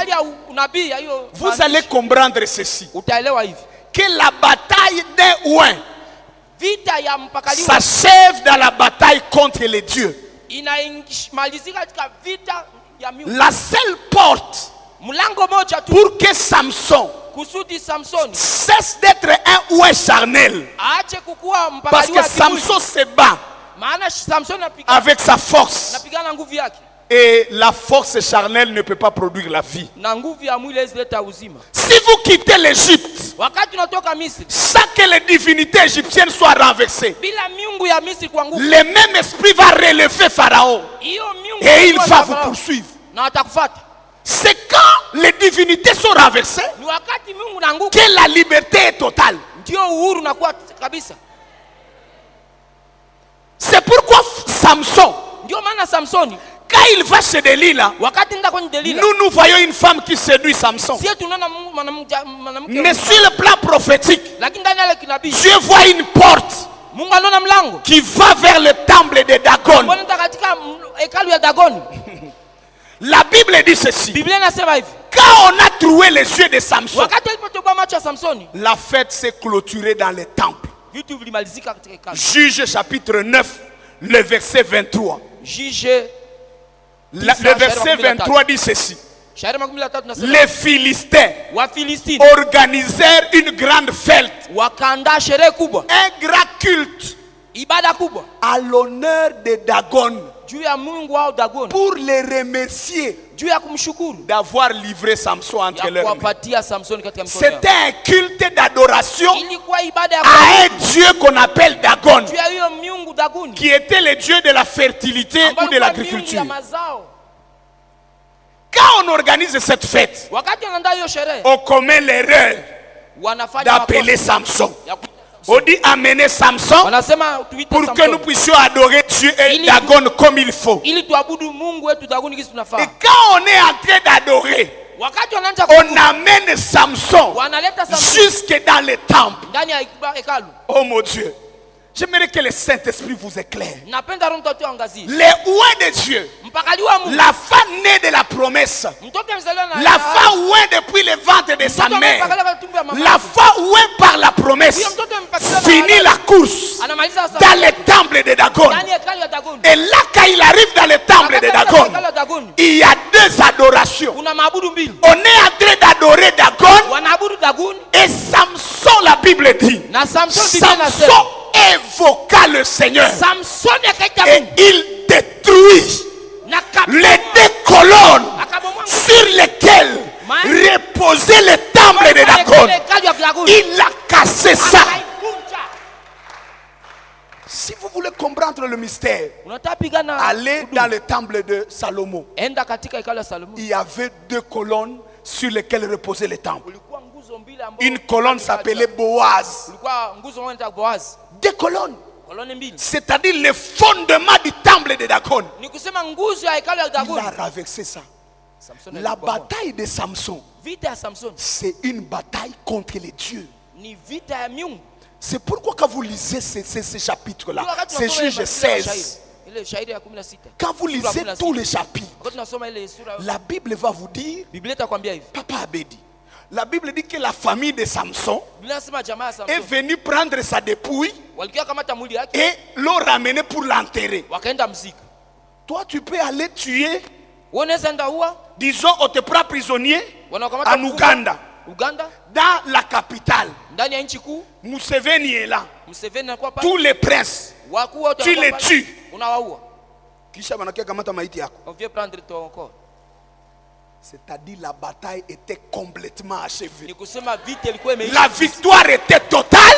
unabii ya hiyo vous allez comprendre ceci. utaelewa hivi. Que la bataille d'un oin Vita ya mpakaliwa s'achève dans la bataille contre les dieux. inamalizika katika vita ya miungu. La seule porte Mlango moja tu pour que Samson kusudi Samsoni cesse d'être un oin charnel, aache kukua parce mpakaliwa que Samson se bat maana Samsoni anapigana avec sa force, nguvu yake et la force charnelle ne peut pas produire la vie. na nguvu ya mwili ezileta uzima. Si vous quittez l'Égypte Wakati unatoka Misri sans que les divinités égyptiennes soient renversées, bila miungu ya Misri kwa nguvu, le même esprit va relever Pharaon hiyo miungu et il itakuwa va na vous Farao poursuivre. na atakufuata. C'est quand les divinités sont renversées Ni wakati miungu na nguvu que la liberté est totale. ndio uhuru unakuwa kabisa. C'est pourquoi Samson, Ndio maana Samsoni quand il va chez Delilah, wakati nenda kwenye Delila, nous voyons une femme qui séduit Samson. sisi tunaona mwanamke, Mais sur le plan prophétique, lakini ndani ya kinabii Dieu voit une porte Mungu anaona mlango qui va vers le temple de Dagon. mbona katika hekalu ya Dagoni. La Bible dit ceci. Biblia inasema hivi, Quand on a trouvé les yeux de Samson, wakati alipotoboa macho ya Samsoni, la fête s'est clôturée dans le temple. Vitu vilimalizika katika hekalu. Juge chapitre 9, le verset 23. Juge Le verset 23 dit ceci. shairi makumi la tatu nasema Les Philistins Wafilistini organisèrent une grande fête, wakaandaa sherehe kubwa, un grand culte ibada kubwa à l'honneur de Dagon juu ya Mungu wao Dagon, pour les remercier juu ya kumshukuru d'avoir livré Samson entre ya leurs mains. kuwapatia Samsoni katika mikono yao. C'était un culte d'adoration Ilikuwa ibada ya à un Dieu qu'on appelle Dagon, juu ya hiyo miungu Dagoni qui était le Dieu de la fertilité ambayo ou de ilikuwa l'agriculture. miungu ya mazao. Quand on organise cette fête, Wakati wanaandaa hiyo sherehe on commet l'erreur wanafanya d'appeler makosa Samson. ya kuita On dit amener Samson wanasema tuite pour que nous Samsoni puissions adorer Dieu et Il- Dagon comme il faut. ili tuabudu Mungu wetu Dagoni kisi Et tunafaa. quand on est en train d'adorer, Wakati wanaanza on amène Samson wanaleta Samsoni jusque dans le temple. ndani ya hekalu. Oh mon Dieu, j'aimerais que le Saint-Esprit vous éclaire. Napenda Roho Mtakatifu angazie Les oins de Dieu, mpakali wa Mungu, la femme née de la promesse, mtoto mzaliwa na la femme oint depuis le ventre de sa mtoto mère, amepakaliwa katika tumbo ya mama la yake. femme oint par la promesse, Huyo mtoto amepakaliwa na finit halali. la course Anamaliza sasa dans le temple de Dagon. ndani ya hekalu ya Dagoni. Et là, quand il arrive dans le temple de Wakati anafika Dagon, hekalu ya Dagoni, il y a deux adorations. kuna maabudu mbili. On est en train d'adorer Dagon Wanaabudu Dagoni et Samson, la Bible dit. na Samsoni. Biblia inasema Samson évoqua le Seigneur Samsoni akaita et Mungu il détruit na les deux colonnes akabomoa sur lesquelles reposait le temple de Dagon. hekalu ya Dagoni. Il a cassé ça. Akaivunja. Si vous voulez comprendre le mystère, Unataka pigana allez huduma. dans le temple de Salomon. Enda katika hekalu ya Salomo. Il y avait deux colonnes sur lesquelles reposait le temple. Ulikuwa nguzo mbili ambazo Une colonne s'appelait Boaz. ulikuwa nguzo moja inaitwa Boaz. Deux colonnes. Koloni mbili. C'est-à-dire le fondement du temple de Dagon. Ni kusema nguzo ya hekalu ya Il Dagoni. a renversé ça. Samsoni La alibomoa. bataille de Samson, Vita ya Samsoni c'est une bataille contre les dieux. ni vita ya miungu. C'est pourquoi quand vous lisez ces chapitres-là, Ndio wakati c'est tunasoma ile Juge masira ya 16. shairi. Ile shairi ya 16. Quand vous lisez Sura 16. tous les chapitres, Wakati tunasoma ile sura la Bible va vous dire, Biblia itakwambia hivi. Papa Abedi, la Bible dit que la famille de Samson Biblia inasema jamaa ya est Samsoni venue prendre sa dépouille walikuwa kamata mwili yake et l'ont ramené pour l'enterrer. wakaenda mzika. Toi, tu peux aller tuer, Wewe unaweza enda ua disons, on te prend prisonnier wanakamata en Ouganda, Uganda dans la capitale. ndani ya nchi kuu. Museveni est là. Museveni anakuwa pale. Tous les princes, Wakuu wote tu wanakuwa les pale. tues. Unawaua. Kisha banakia kamata maiti yako. On vient prendre ton corps. C'est-à-dire la bataille était complètement achevée. Ni kusema vita ilikuwa imeisha. La victoire était totale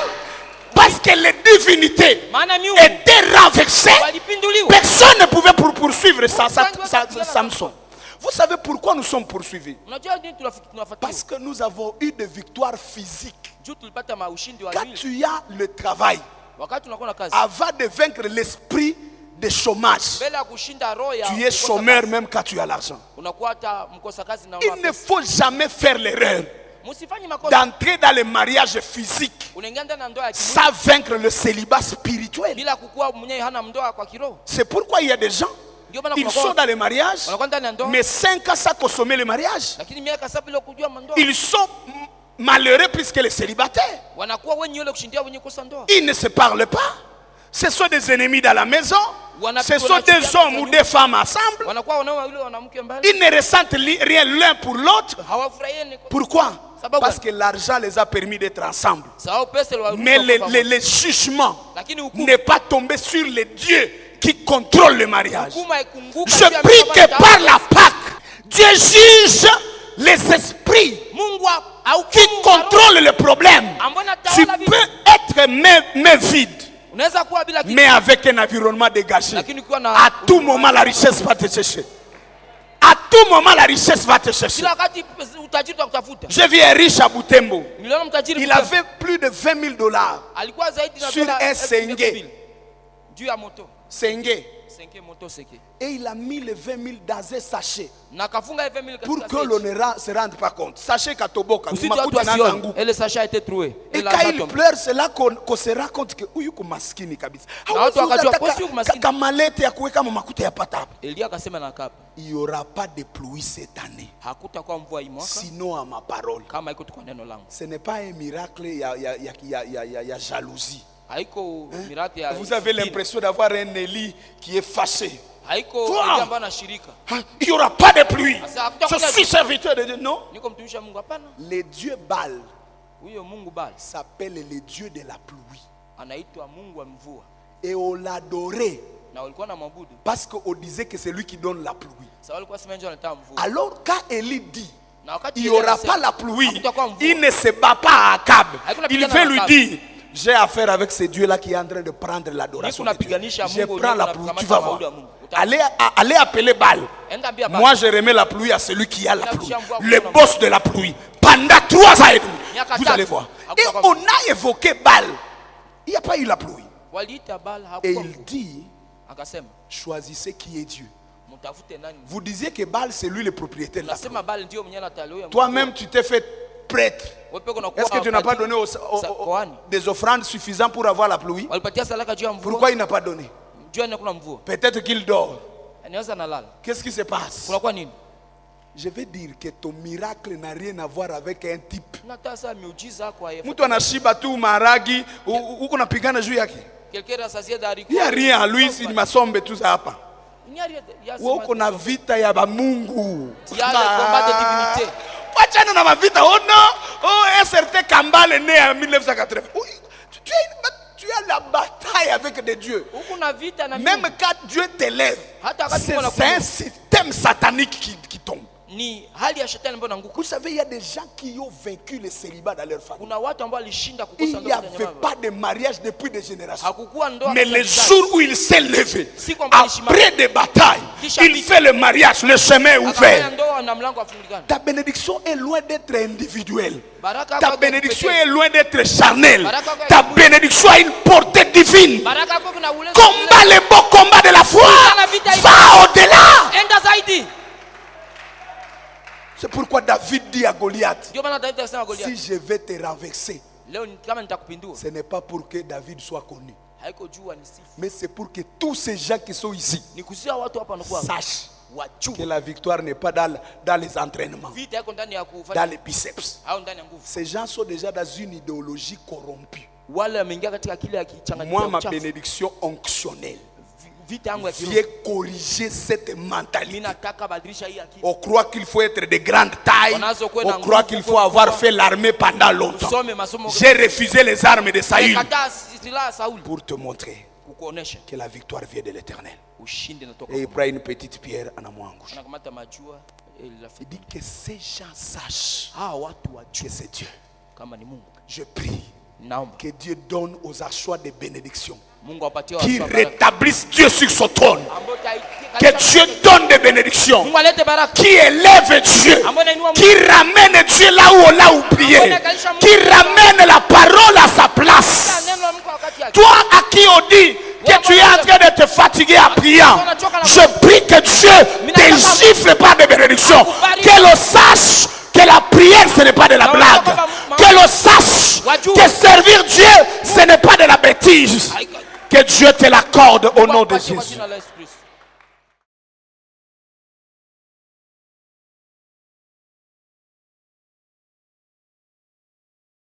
parce que les divinités Maana miungu étaient renversées. walipinduliwa. Personne ne pouvait poursuivre Samson. Vous savez pourquoi nous sommes poursuivis? Unajua nini tunafuatilia? Parce que nous avons eu des victoires physiques. Juu tulipata maushindi wa Quand mwili. tu as le travail, Wakati unakuwa na kazi. avant de vaincre l'esprit de chômage, Mbele ya kushinda roho ya tu es kukosa chômeur kazi, même quand tu as l'argent. unakuwa hata mkosa kazi na Il una ne pesa. faut jamais faire l'erreur Msifanye makosa. d'entrer dans le mariage physique Unaingia ndani ya ndoa ya kimwili sans vaincre le célibat spirituel. bila kukua mwenyewe hana ndoa kwa kiroho. C'est pourquoi il y a des gens, Ndio maana ils kuna sont kwa dans le mariage, wanakuwa ndani ya ndoa mais 5 ans sans consommer le mariage. lakini miaka saba bila kujua ndoa. Ils sont malheureux puisque les célibataires, Wanakuwa wenye ile kushindia wenye kosa ndoa. ils ne se parlent pas. Ce sont des ennemis dans la maison. Ce sont des hommes ou des femmes ensemble. Wanakuwa wanao yule wanamke mbali. Ils ne ressentent rien l'un pour l'autre. Hawafurahiani. Pourquoi? Sababu Parce que l'argent les a permis d'être ensemble. sababu pesa ile Mais le jugement lakini hukumu n'est pas tombé sur les dieux qui contrôlent le mariage. hukumu haikunguka. Je prie que par la Pâque, Dieu juge les esprits Mungu qui contrôlent le problème. Tu peux être main vide, unaweza kuwa bila kitu mais avec un environnement dégagé. lakini ukiwa na À tout moment, la richesse va te chercher. À tout moment, la richesse va te chercher. kila wakati utajiri utakutafuta. J'ai vu un riche à Butembo. Niliona mtajiri Il Butembo. avait plus de 20 000 $. alikuwa zaidi na sur dola un 2,000 senge. juu ya moto. Senge. Senge moto seke. Et il a mis les 20 000 dans un sachet Na kafunga 20,000 pour katika que l'on ne se rende pas compte. Sachet Katoboka. kusudi watu wasione. Ile sasha a été trouée. Et quand il pleure, c'est là qu'on se rend compte que huyu maskini kabisa. Na watu wakajua kwa huyu maskini. Kamalete ya kuweka makuta ya pata. Elia akasema na kapa. Il n'y aura pas de pluie cette année. Hakutakuwa mvua hii mwaka Sinon à ma parole. kama iko kwa neno langu. Ce n'est pas un miracle, il y a jalousie. Haiko miracle ya Vous avez l'impression d'avoir un Élie qui est fâché. Haiko Toi, Elia ambaye anashirika. il n'y aura pas de pluie. Sasa Je suis serviteur de Dieu. Non. Niko mtumishi wa Mungu hapana. Les dieux Baal Huyo Mungu Baal s'appellent les dieux de la pluie. anaitwa Mungu wa mvua. Et on l'adorait Na walikuwa na mabudu. parce qu'on disait que c'est lui qui donne la pluie. Sasa walikuwa sema nje anataka mvua. Alors quand Élie dit Na wakati il n'y Elia aura anasema, pas la pluie, hakutakuwa mvua. il ne se bat pas à Akab. Hakuna Il pigana veut na lui Akab. dire, j'ai affaire avec ce Dieu-là qui est en train de prendre l'adoration de Dieu. Nikunapiganisha Je Mungu, prends la nikunapiganisha pluie, tu vas voir. mabudu ya Mungu. Allez appeler Baal. Enda ambia Baal. Moi je remets la pluie à celui qui a la pluie, Mvua le kuna boss de la pluie, pendant 3 ans et demi. Miaka Vous tatu. allez voir. Et Hakuna on mvua. a évoqué Baal. Il n'y a pas eu la pluie. Waliita Baal Et hakuwa il mvua. dit, Akasema choisissez qui est Dieu. mtafute nani. Vous disiez que Baal c'est lui le propriétaire de la pluie. Nasema Baal ndio mwenye anataliwa. Toi-même tu t'es fait prêtre. Est-ce que tu n'as pas donné des offrandes suffisantes pour avoir la pluie? Walipatia sadaka juu ya mvua. Pourquoi il n'a pas donné? Juu ya kuna mvua. Peut-être qu'il dort. Anaweza nalala. Qu'est-ce qui se passe? Kuna kwa nini? Je vais dire que ton miracle n'a rien à voir avec un type. Nataka miujiza kwa yeye. Mtu anashiba tu maragi, huko napigana juu yake. Quelqu'un rassasie d'haricot. Il n'y a rien à lui s'il masombe tout ça hapa. Wewe uko na vita ya bamungu. Il y a le combat de divinité. Wachana na mavita. Oh non, oh un certain Kambale né en 1980. Oui, tu as la bataille avec des dieux. Même quand Dieu t'élève, c'est un système satanique qui tombe. Vous savez, il y a des gens qui ont vaincu le célibat dans leur famille. Il n'y avait pas de mariage depuis des générations. Mais le jour où il s'est levé, après des batailles, il fait le mariage, le chemin est ouvert. Ta bénédiction est loin d'être individuelle. Ta bénédiction est loin d'être charnelle. Ta bénédiction a une portée divine. Combat le beau combat de la foi. Va au-delà. C'est pourquoi David dit à Goliath, si je vais te renverser, ce n'est pas pour que David soit connu, mais c'est pour que tous ces gens qui sont ici sachent que la victoire n'est pas dans les entraînements, dans les biceps. Ces gens sont déjà dans une idéologie corrompue. Moi, ma bénédiction onctionnelle vient corriger cette mentalité. On croit qu'il faut être de grande taille. On croit qu'il faut avoir fait l'armée pendant longtemps. J'ai refusé les armes de Saül pour te montrer que la victoire vient de l'Éternel. Et il prend une petite pierre en amouangouche. Il dit que ces gens sachent que c'est Dieu. Je prie que Dieu donne aux achats des bénédictions, qui rétablisse Dieu sur son trône, que Dieu donne des bénédictions, qui élève Dieu, qui ramène Dieu là où on l'a oublié, qui ramène la parole à sa place. Toi à qui on dit que tu es en train de te fatiguer à prier, je prie que Dieu te gifle par des bénédictions, que l'on sache que la prière ce n'est pas de la blague, que l'on sache que servir Dieu ce n'est pas de la bêtise. Que Dieu te l'accorde au nom de Jésus.